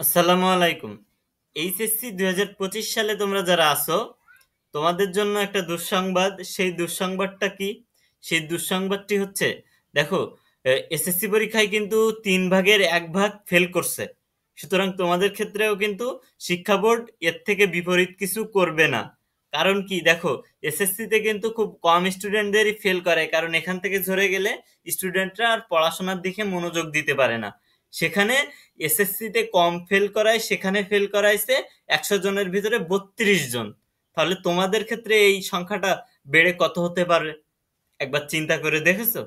আসসালামু আলাইকুম। এইচএসসি 2025 সালে তোমরা যারা আছো, তোমাদের জন্য একটা দুঃসংবাদ। সেই দুঃসংবাদটা কি? সেই দুঃসংবাদটি হচ্ছে, দেখো, এসএসসি পরীক্ষায় কিন্তু 3 ভাগের 1 ভাগ ফেল করছে। সুতরাং তোমাদের ক্ষেত্রেও কিন্তু শিক্ষা বোর্ড এর থেকে বিপরীত কিছু করবে না। কারণ কি, দেখো, এসএসসিতে কিন্তু খুব কম স্টুডেন্টদেরই ফেল করে, কারণ এখান থেকে ঝরে গেলে স্টুডেন্টরা আর পড়াশোনার দিকে মনোযোগ দিতে পারে না। সেখানে এসএসসিতে কম ফেল করায়, সেখানে ফেল করাইছে 100 জনের ভিতরে 32 জন। তাহলে তোমাদের ক্ষেত্রে এই সংখ্যাটা বেড়ে কত হতে পারে একবার চিন্তা করে দেখেছো?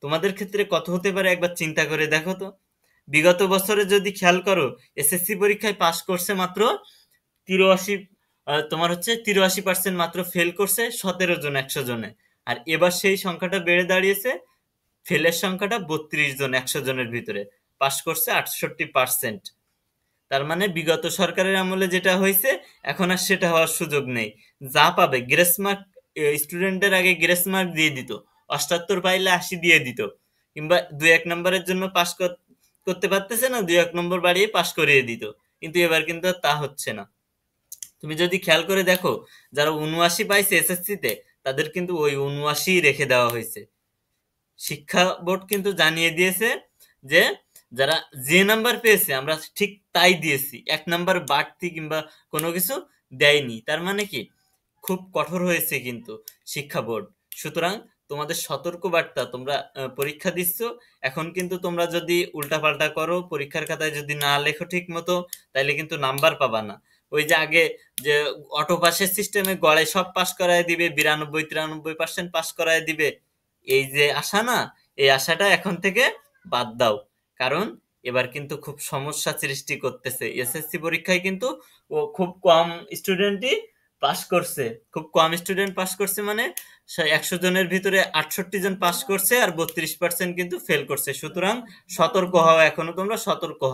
তোমাদের ক্ষেত্রে কত হতে পারে একবার চিন্তা করে দেখো তো। বিগত বছরে যদি খেয়াল করো, এসএসসি পরীক্ষায় পাশ করছে মাত্র 83, তোমার হচ্ছে 83% মাত্র ফেল করছে 17 জন 100 জনে। আর এবার সেই সংখ্যাটা বেড়ে দাঁড়িয়েছে, ফেলের সংখ্যাটা 32 জন 100 জনের ভিতরে, পাশ করছে 68%। তার মানে বিগত সরকারের আমলে যেটা হয়েছে, এখন আর সেটা হওয়ার সুযোগ নেই। যা পাবে গ্রেস মার্ক, স্টুডেন্টের আগে গ্রেস মার্ক দিয়ে দিত, 78 পাইলে 80 দিয়ে দিত, কিংবা 2-1 নম্বরের জন্য পাশ করতে পারতেছে না, 2-1 নম্বর বাড়িয়ে পাশ করিয়ে দিত। কিন্তু এবার কিন্তু আর তা হচ্ছে না। তুমি যদি খেয়াল করে দেখো, যারা 79 পাইছে এসএসসি তে, তাদের কিন্তু ওই 79 রেখে দেওয়া হয়েছে। শিক্ষা বোর্ড কিন্তু জানিয়ে দিয়েছে যে যারা যে নাম্বার পেয়েছে আমরা ঠিক তাই দিয়েছি, 1 নাম্বার বাড়তি কিংবা কোনো কিছু দেয়নি। তার মানে কি, খুব কঠোর হয়েছে কিন্তু শিক্ষা বোর্ড। সুতরাং তোমাদের সতর্ক বার্তা, তোমরা পরীক্ষা দিচ্ছ, এখন কিন্তু তোমরা যদি উল্টাপাল্টা করো, পরীক্ষার খাতায় যদি না লেখো ঠিক মতো, তাইলে কিন্তু নাম্বার পাবা না। ওই যে আগে যে অটো পাসের সিস্টেমে গড়ে সব পাস করায় দিবে, 92-93% পাস করায় দিবে, এই যে আশা না, এই আশাটা এখন থেকে বাদ দাও। কারণ এবার কিন্তু খুব সমস্যা সৃষ্টি করতেছে। এসএসসি পরীক্ষায় কিন্তু ও খুব কম স্টুডেন্টই পাস করছে। খুব কম স্টুডেন্ট পাস করছে মানে 100 জনের ভিতরে 68 জন পাস করছে, আর 32% কিন্তু ফেল করছে। সুতরাং সতর্ক হও, এখনো তোমরা সতর্ক হও।